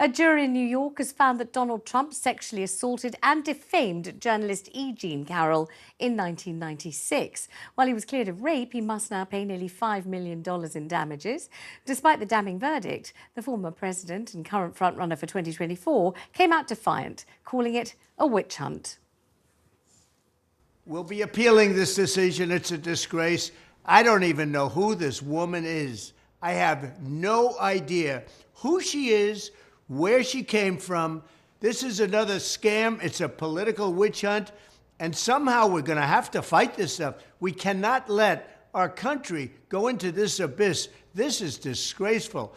A jury in New York has found that Donald Trump sexually assaulted and defamed journalist E. Jean Carroll in 1996. While he was cleared of rape, he must now pay nearly $5 million in damages. Despite the damning verdict, the former president and current frontrunner for 2024 came out defiant, calling it a witch hunt. We'll be appealing this decision. It's a disgrace. I don't even know who this woman is. I have no idea who she is, where she came from. This is another scam. It's a political witch hunt. And somehow we're going to have to fight this stuff. We cannot let our country go into this abyss. This is disgraceful.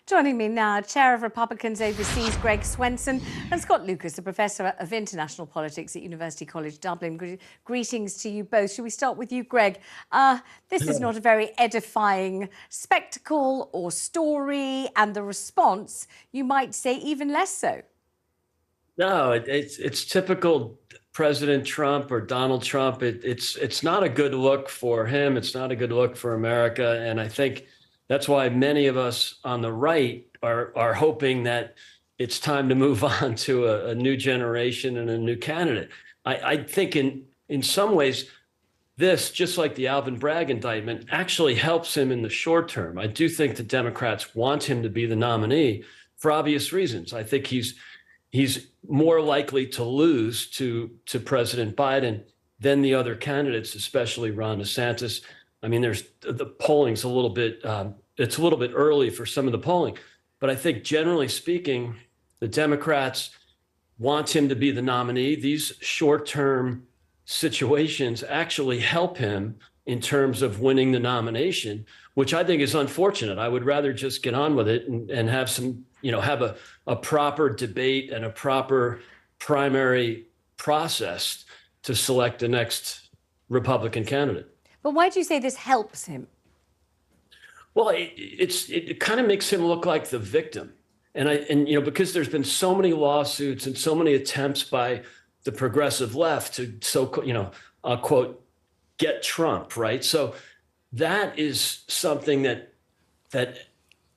Joining me now, Chair of Republicans Overseas, Greg Swenson, and Scott Lucas, a Professor of International Politics at University College Dublin. Greetings to you both. Should we start with you, Greg? This is not a very edifying spectacle or story, and the response, you might say, even less so. No, it's typical President Trump or Donald Trump. It's not a good look for him. It's not a good look for America, and I think that's why many of us on the right are hoping that it's time to move on to a new generation and a new candidate. I think in some ways, this, just like the Alvin Bragg indictment, actually helps him in the short term. I do think the Democrats want him to be the nominee for obvious reasons. I think he's more likely to lose to President Biden than the other candidates, especially Ron DeSantis. I mean, the polling's a little bit, it's a little bit early for some of the polling, but I think generally speaking, the Democrats want him to be the nominee. These short-term situations actually help him in terms of winning the nomination, which I think is unfortunate. I would rather just get on with it and have some, have a proper debate and a proper primary process to select the next Republican candidate. But why do you say this helps him? Well, it kind of makes him look like the victim. And because there's been so many lawsuits and so many attempts by the progressive left to quote, get Trump, right? So that is something that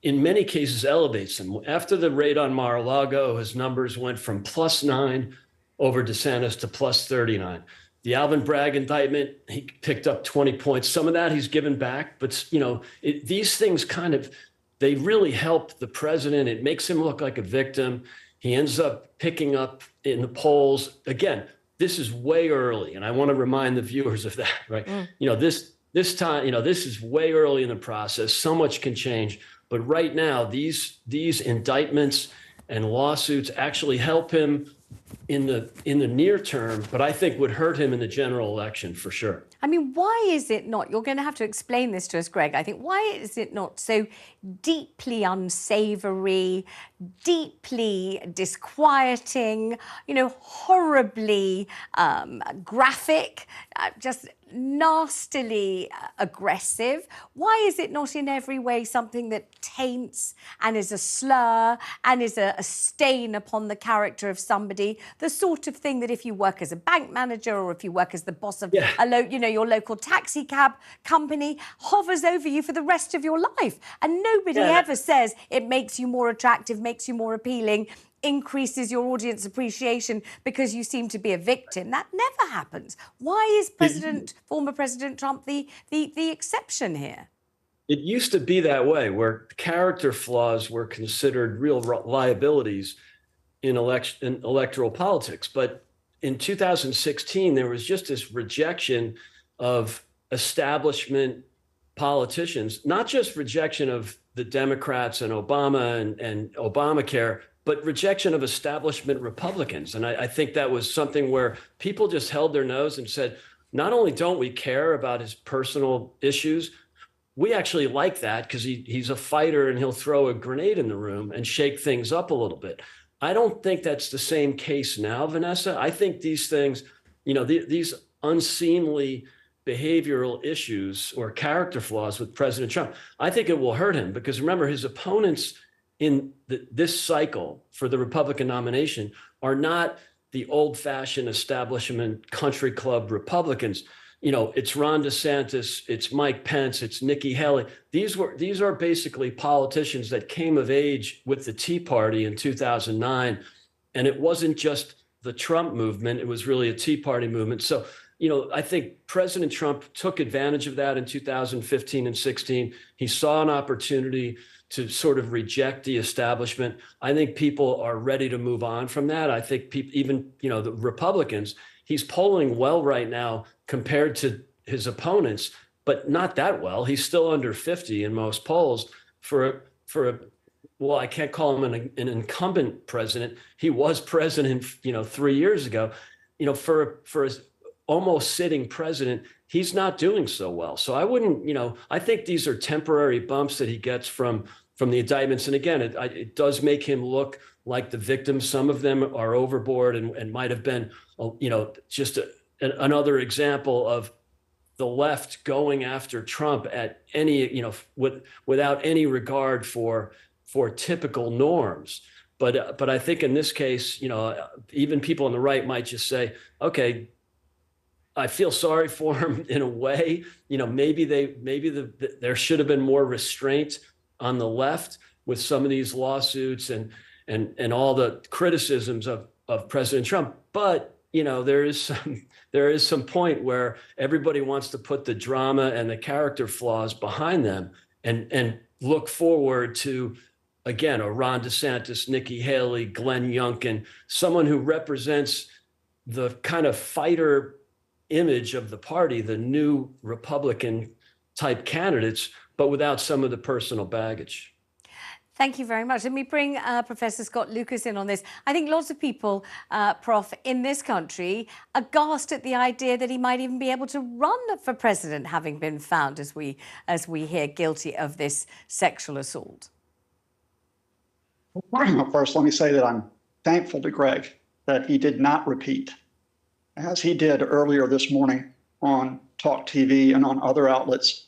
in many cases elevates him. After the raid on Mar-a-Lago, his numbers went from +9 over DeSantis to +39. The Alvin Bragg indictment, he picked up 20 points. Some of that he's given back, but these things they really help the president. It makes him look like a victim. He ends up picking up in the polls. Again, this is way early, and I want to remind the viewers of that, right? This time, this is way early in the process. So much can change, but right now, these indictments and lawsuits actually help him in the near term, but I think would hurt him in the general election for sure. I mean, why is it not, you're going to have to explain this to us, Greg, I think, why is it not so deeply unsavory, deeply disquieting, horribly graphic, just nastily aggressive? Why is it not in every way something that taints and is a slur and is a stain upon the character of somebody? The sort of thing that if you work as a bank manager or if you work as the boss of your local taxi cab company, hovers over you for the rest of your life. And nobody ever says it makes you more attractive, makes you more appealing, increases your audience appreciation because you seem to be a victim. That never happens. Why is former President Trump the exception here? It used to be that way, where character flaws were considered real liabilities in electoral politics. But in 2016, there was just this rejection of establishment politicians, not just rejection of the Democrats and Obama and Obamacare, but rejection of establishment Republicans. And I think that was something where people just held their nose and said, not only don't we care about his personal issues, we actually like that because he's a fighter and he'll throw a grenade in the room and shake things up a little bit. I don't think that's the same case now, Vanessa. I think these things, these unseemly behavioral issues or character flaws with President Trump, I think it will hurt him because remember, his opponents in this cycle for the Republican nomination are not the old-fashioned establishment country club Republicans. it's Ron DeSantis, it's Mike Pence, it's Nikki Haley. These are basically politicians that came of age with the Tea Party in 2009. And it wasn't just the Trump movement, it was really a Tea Party movement. So, I think President Trump took advantage of that in 2015 and 16. He saw an opportunity to sort of reject the establishment. I think people are ready to move on from that. I think people, even, the Republicans, he's polling well right now compared to his opponents, but not that well. He's still under 50 in most polls well, I can't call him an incumbent president. He was president, 3 years ago. For his almost sitting president, he's not doing so well. So I wouldn't, I think these are temporary bumps that he gets from the indictments. And again, it does make him look like the victim. Some of them are overboard and might have been, just another example of the left going after Trump at any, without any regard for typical norms. But I think in this case, even people on the right might just say, okay, I feel sorry for him in a way. Maybe there should have been more restraint on the left with some of these lawsuits and all the criticisms of President Trump. But there is some point where everybody wants to put the drama and the character flaws behind them and look forward to, again, a Ron DeSantis, Nikki Haley, Glenn Youngkin, someone who represents the kind of fighter image of the party, the new Republican type candidates, but without some of the personal baggage. Thank you very much. Let me bring Professor Scott Lucas in on this. I think lots of people, Prof, in this country are aghast at the idea that he might even be able to run for president, having been found, as we hear, guilty of this sexual assault. First, let me say that I'm thankful to Greg that he did not repeat, as he did earlier this morning on TalkTV and on other outlets,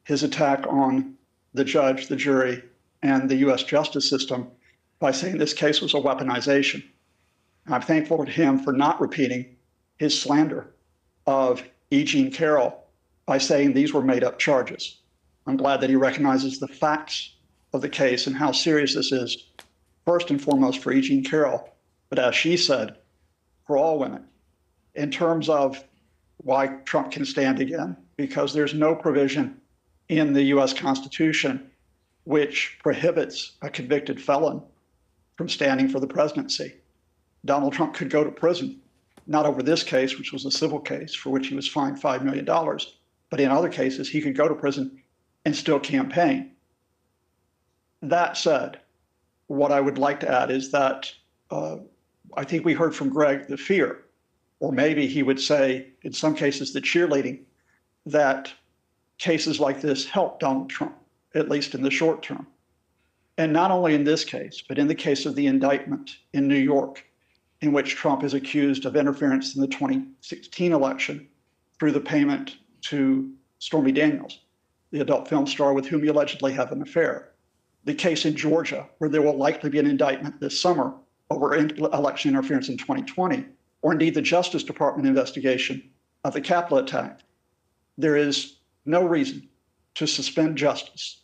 his attack on the judge, the jury, and the U.S. justice system by saying this case was a weaponization. And I'm thankful to him for not repeating his slander of E. Jean Carroll by saying these were made-up charges. I'm glad that he recognizes the facts of the case and how serious this is, first and foremost for E. Jean Carroll, but as she said, for all women. In terms of why Trump can stand again, because there's no provision in the U.S. Constitution which prohibits a convicted felon from standing for the presidency. Donald Trump could go to prison, not over this case, which was a civil case for which he was fined $5 million, but in other cases, he could go to prison and still campaign. That said, what I would like to add is that I think we heard from Greg the fear, or maybe he would say, in some cases, the cheerleading, that cases like this help Donald Trump, at least in the short term. And not only in this case, but in the case of the indictment in New York, in which Trump is accused of interference in the 2016 election through the payment to Stormy Daniels, the adult film star with whom he allegedly had an affair. The case in Georgia, where there will likely be an indictment this summer over election interference in 2020, or indeed the Justice Department investigation of the Capitol attack. There is no reason to suspend justice.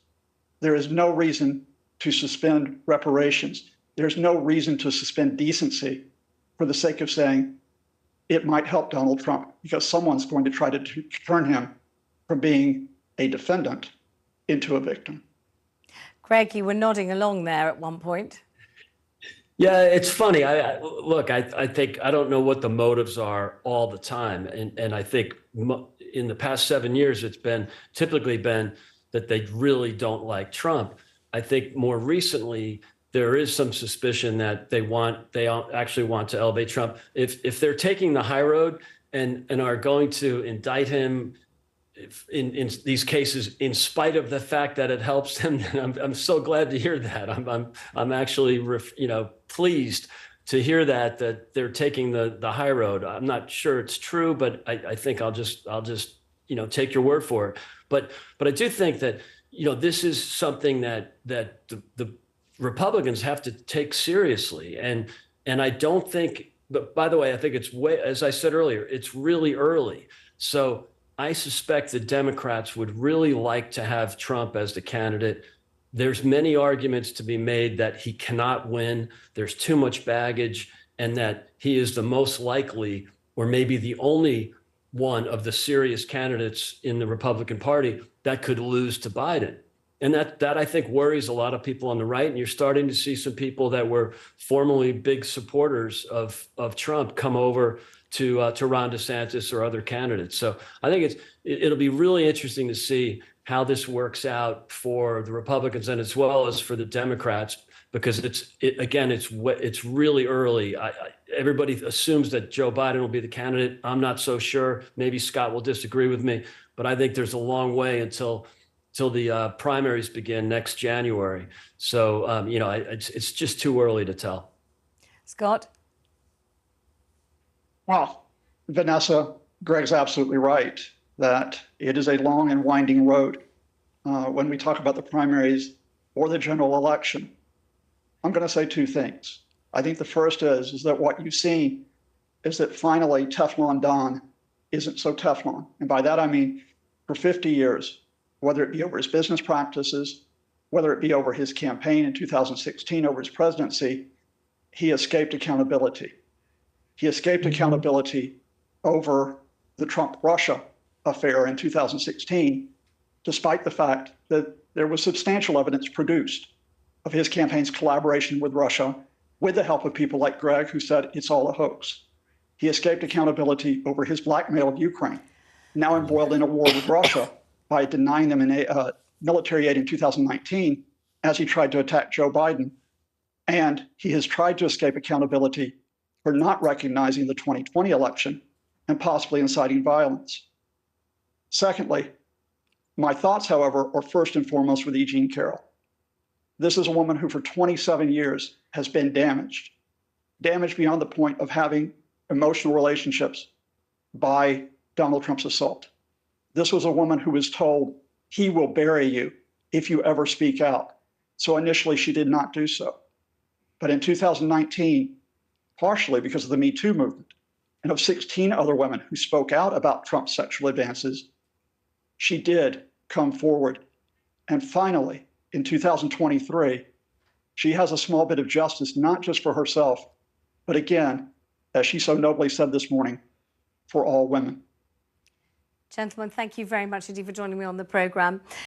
There is no reason to suspend reparations. There's no reason to suspend decency for the sake of saying it might help Donald Trump, because someone's going to try to turn him from being a defendant into a victim. Greg, you were nodding along there at one point. Yeah, it's funny. I think I don't know what the motives are all the time, and I think in the past 7 years it's typically been that they really don't like Trump. I think more recently there is some suspicion that they actually want to elevate Trump. If they're taking the high road and are going to indict him in these cases, in spite of the fact that it helps them, I'm so glad to hear that. I'm actually pleased to hear that they're taking the high road. I'm not sure it's true, but I think I'll just take your word for it. But I do think that this is something that the Republicans have to take seriously, and I don't think. But by the way, I think it's as I said earlier, it's really early. So I suspect the Democrats would really like to have Trump as the candidate. There's many arguments to be made that he cannot win. There's too much baggage, and that he is the most likely, or maybe the only one of the serious candidates in the Republican Party that could lose to Biden. And that I think worries a lot of people on the right. And you're starting to see some people that were formerly big supporters of Trump come over to Ron DeSantis or other candidates. So I think it'll be really interesting to see how this works out for the Republicans and as well as for the Democrats, because it's really early. Everybody assumes that Joe Biden will be the candidate. I'm not so sure. Maybe Scott will disagree with me, but I think there's a long way until the primaries begin next January. So, it's just too early to tell. Scott? Well, Vanessa, Greg's absolutely right that it is a long and winding road when we talk about the primaries or the general election. I'm going to say two things. I think the first is that what you see is that finally Teflon Don isn't so Teflon. And by that I mean for 50 years, whether it be over his business practices, whether it be over his campaign in 2016, over his presidency, he escaped accountability. He escaped accountability over the Trump-Russia affair in 2016, despite the fact that there was substantial evidence produced of his campaign's collaboration with Russia, with the help of people like Greg, who said it's all a hoax. He escaped accountability over his blackmail of Ukraine, now embroiled in a war with Russia, by denying them military aid in 2019 as he tried to attack Joe Biden. And he has tried to escape accountability for not recognizing the 2020 election and possibly inciting violence. Secondly, my thoughts, however, are first and foremost with E. Jean Carroll. This is a woman who for 27 years has been damaged beyond the point of having emotional relationships by Donald Trump's assault. This was a woman who was told, he will bury you if you ever speak out. So initially she did not do so. But in 2019, partially because of the Me Too movement and of 16 other women who spoke out about Trump's sexual advances, she did come forward. And finally, in 2023, she has a small bit of justice, not just for herself, but again, as she so nobly said this morning, for all women. Gentlemen, thank you very much indeed for joining me on the programme.